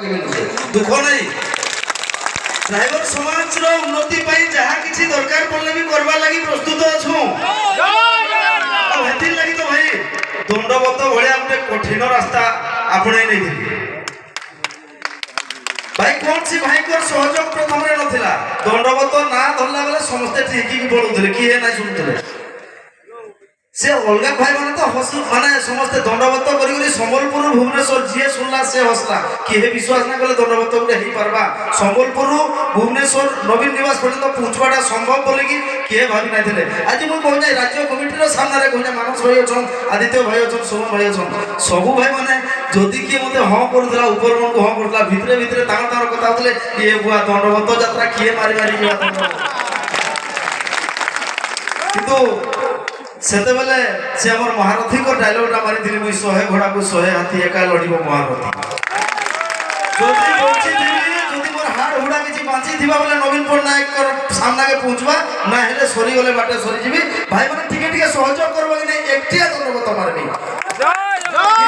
मिलुचे दुख नहीं ड्राइवर समाज रो उन्नति पाई जहा किछि दरकार पड़ले भी करबा लागि प्रस्तुत अछु आ हेति लागि तो भाई दंडवत भलिया गुटे कठिन रास्ता आपणे नै दिली भाई कौन सी भाई को सहयोग प्रथम रे नथिला दंडवत ना धरला बेले समस्त ठीक की बोलुथले की हे ना सुनथले से अलगा भाई माने तो हस माने समस्त दंडवत करी करी संबलपुर भुवनेश्वर जी सुनला से हसला कि हे विश्वास ना कले दंडवत गुटे ही परबा संबलपुर भुवनेश्वर नवीन निवास पर्यंत पहुंचवाटा संभव बोले कि भाभी ना थिले आज मु कहू जाय राज्य कमिटी रो सामने रे कहू जाय मानस भाई अछन आदित्य भाई अछन सोम भाई अछन सब भाई माने जदि कि मते हां करथला ऊपर मन को हां करथला भितरे भितरे तार कथा होतले ये बुआ दंडवत यात्रा किए मारी मारी गया किंतु सेते बेले से हमर महारथी को डायलॉग टा मारी दिली मुई 100 घोड़ा को 100 हाथी एका लड़िबो महारथी जदि बोलछि दिली जदि मोर हाड़ हुड़ा किछि बांची थिबा बेले नवीन पटनायक कर सामना के पहुंचबा ना हेले सरी गले बाटे सरी जिबी भाई माने ठीक ठीक सहयोग करबो कि नहीं एकटिया दंडवत मारबी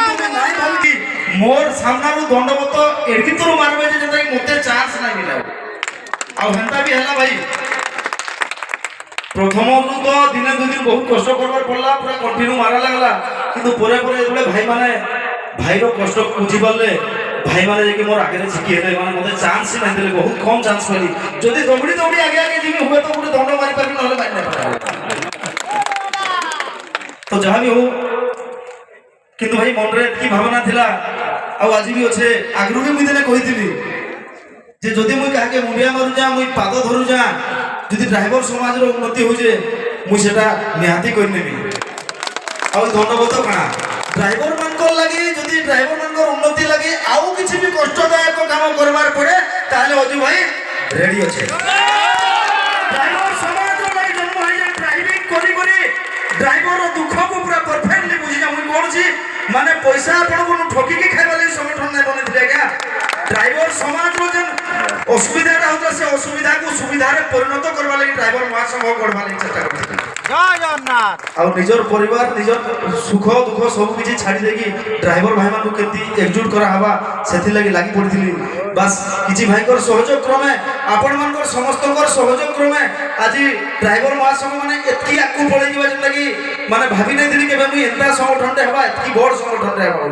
किंतु नाही भाबी मोर सामना रो दंडवत एडकी तोर मारबे जे जंता मते चांस ना मिला आ हेंता भी हला भाई प्रथम तो दिने दुई दिन बहुत कष्ट करबार पड़ला पूरा कंटिन्यू मारा लागला किंतु परे परे एबले भाई माने भाई रो कष्ट बुझी पाले भाई माने जे कि मोर आगे छिकी हेले माने मते चांस ही नहीं देले बहुत कम चांस पाली जदी दौड़ी दौड़ी आगे आगे जिमी हुए तो गुटे दंड मारी पाबी नहले मारि नै पाबी तो जहां भी हो किंतु भाई मन रे की भावना थिला आ आज भी अच्छे आगरु भी मुई देने कहिथिली जे जदी मुई काके मुंडिया मारु जा मुई पाद धरु जा जदि ड्राइवर समाज रो उन्नति हो जे मु सेटा निहाती कर नेबी आ दंडवत कणा ड्राइवर मान को लागि जदि ड्राइवर मान को उन्नति लागि आउ किछि भी कष्टदायक काम करबार पड़े ताले अजू भाई रेडी अछि ड्राइवर समाज रो लागि जन्म होई जे ड्राइविंग करी करी ड्राइवर रो दुख को पूरा परफेक्टली बुझी जा मुई कोन छी माने पैसा आपण को ठोकी के खाइबा लागि संगठन नै बने दिले क्या ड्राइवर समाज रो जन असुविधा होता से असुविधा को सुविधा रे परिणत करबा लागि ड्राइवर महासंघ करबा लागि चेष्टा करथि जय जगन्नाथ आ निजर परिवार निजर सुख दुख सब किछि छाडी देकी ड्राइवर भाई मान को केति एकजुट करा हवा सेथि लागि लागि पड़िथिली बस किछि भाई कर सहयोग क्रमे आपण मान को समस्त कर सहयोग क्रमे आज ड्राइवर महासंघ माने एतकी आकु पड़े जिबा जन लागि माने भाबी नै दिली केबे मु एंता संगठन रे हवा एतकी बड़ संगठन रे हवा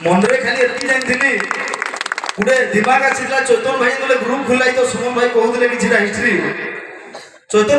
मन रे खाली एतकी जान दिली गुटे दिमाग आसिला चैतन भाई ग्रुप खुलाई तो सुमन भाई कहूले कि हिस्ट्री चैतन